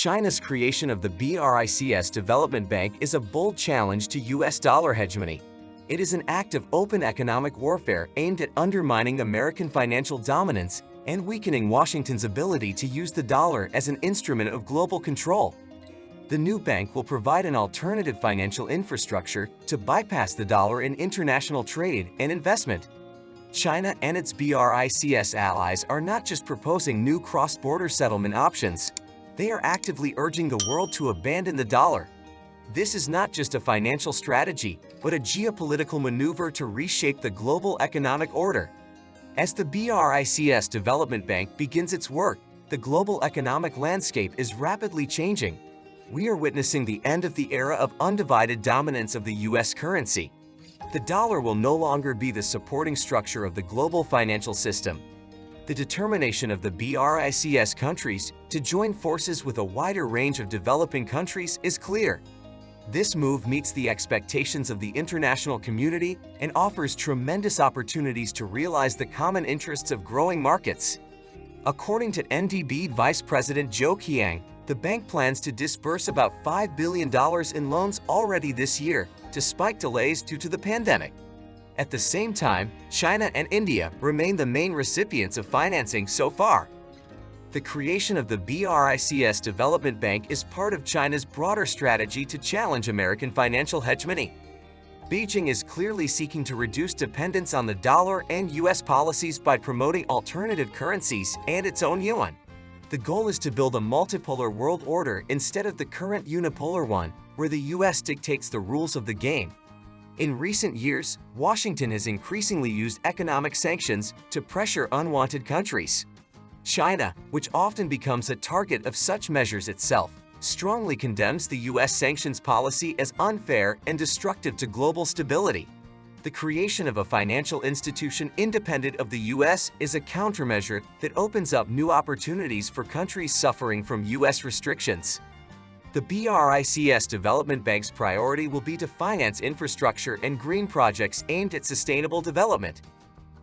China's creation of the BRICS Development Bank is a bold challenge to U.S. dollar hegemony. It is an act of open economic warfare aimed at undermining American financial dominance and weakening Washington's ability to use the dollar as an instrument of global control. The new bank will provide an alternative financial infrastructure to bypass the dollar in international trade and investment. China and its BRICS allies are not just proposing new cross-border settlement options. They are actively urging the world to abandon the dollar. This is not just a financial strategy, but a geopolitical maneuver to reshape the global economic order. As the BRICS Development Bank begins its work, the global economic landscape is rapidly changing. We are witnessing the end of the era of undivided dominance of the U.S. currency. The dollar will no longer be the supporting structure of the global financial system. The determination of the BRICS countries to join forces with a wider range of developing countries is clear. This move meets the expectations of the international community and offers tremendous opportunities to realize the common interests of growing markets. According to NDB Vice President Zhou Qiang, the bank plans to disburse about $5 billion in loans already this year, despite delays due to the pandemic. At the same time, China and India remain the main recipients of financing so far. The creation of the BRICS Development Bank is part of China's broader strategy to challenge American financial hegemony. Beijing is clearly seeking to reduce dependence on the dollar and U.S. policies by promoting alternative currencies and its own yuan. The goal is to build a multipolar world order instead of the current unipolar one, where the U.S. dictates the rules of the game. In recent years, Washington has increasingly used economic sanctions to pressure unwanted countries. China, which often becomes a target of such measures itself, strongly condemns the U.S. sanctions policy as unfair and destructive to global stability. The creation of a financial institution independent of the U.S. is a countermeasure that opens up new opportunities for countries suffering from U.S. restrictions. The BRICS Development Bank's priority will be to finance infrastructure and green projects aimed at sustainable development.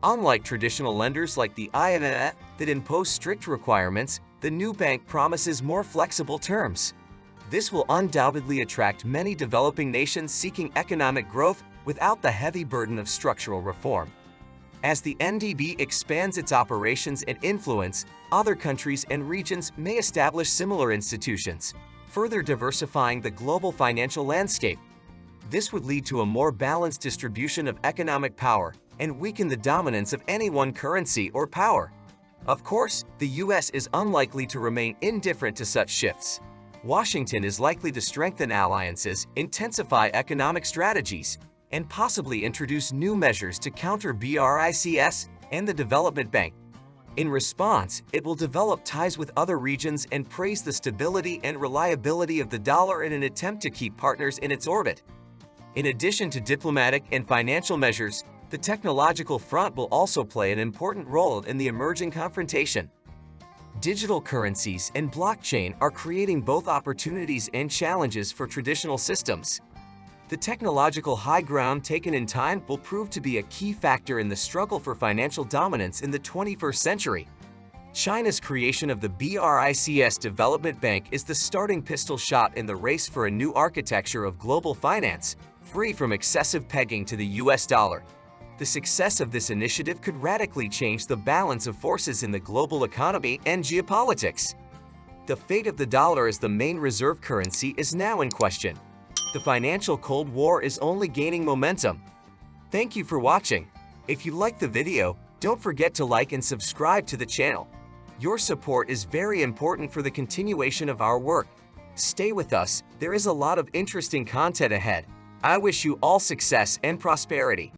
Unlike traditional lenders like the IMF that impose strict requirements, the new bank promises more flexible terms. This will undoubtedly attract many developing nations seeking economic growth without the heavy burden of structural reform. As the NDB expands its operations and influence, other countries and regions may establish similar institutions, further diversifying the global financial landscape. This would lead to a more balanced distribution of economic power and weaken the dominance of any one currency or power. Of course, the U.S. is unlikely to remain indifferent to such shifts. Washington is likely to strengthen alliances, intensify economic strategies, and possibly introduce new measures to counter BRICS and the Development Bank. In response, it will develop ties with other regions and praise the stability and reliability of the dollar in an attempt to keep partners in its orbit. In addition to diplomatic and financial measures, the technological front will also play an important role in the emerging confrontation. Digital currencies and blockchain are creating both opportunities and challenges for traditional systems. The technological high ground taken in time will prove to be a key factor in the struggle for financial dominance in the 21st century. China's creation of the BRICS Development Bank is the starting pistol shot in the race for a new architecture of global finance, free from excessive pegging to the US dollar. The success of this initiative could radically change the balance of forces in the global economy and geopolitics. The fate of the dollar as the main reserve currency is now in question. The financial Cold War is only gaining momentum. Thank you for watching. If you liked the video, don't forget to like and subscribe to the channel. Your support is very important for the continuation of our work. Stay with us, there is a lot of interesting content ahead. I wish you all success and prosperity.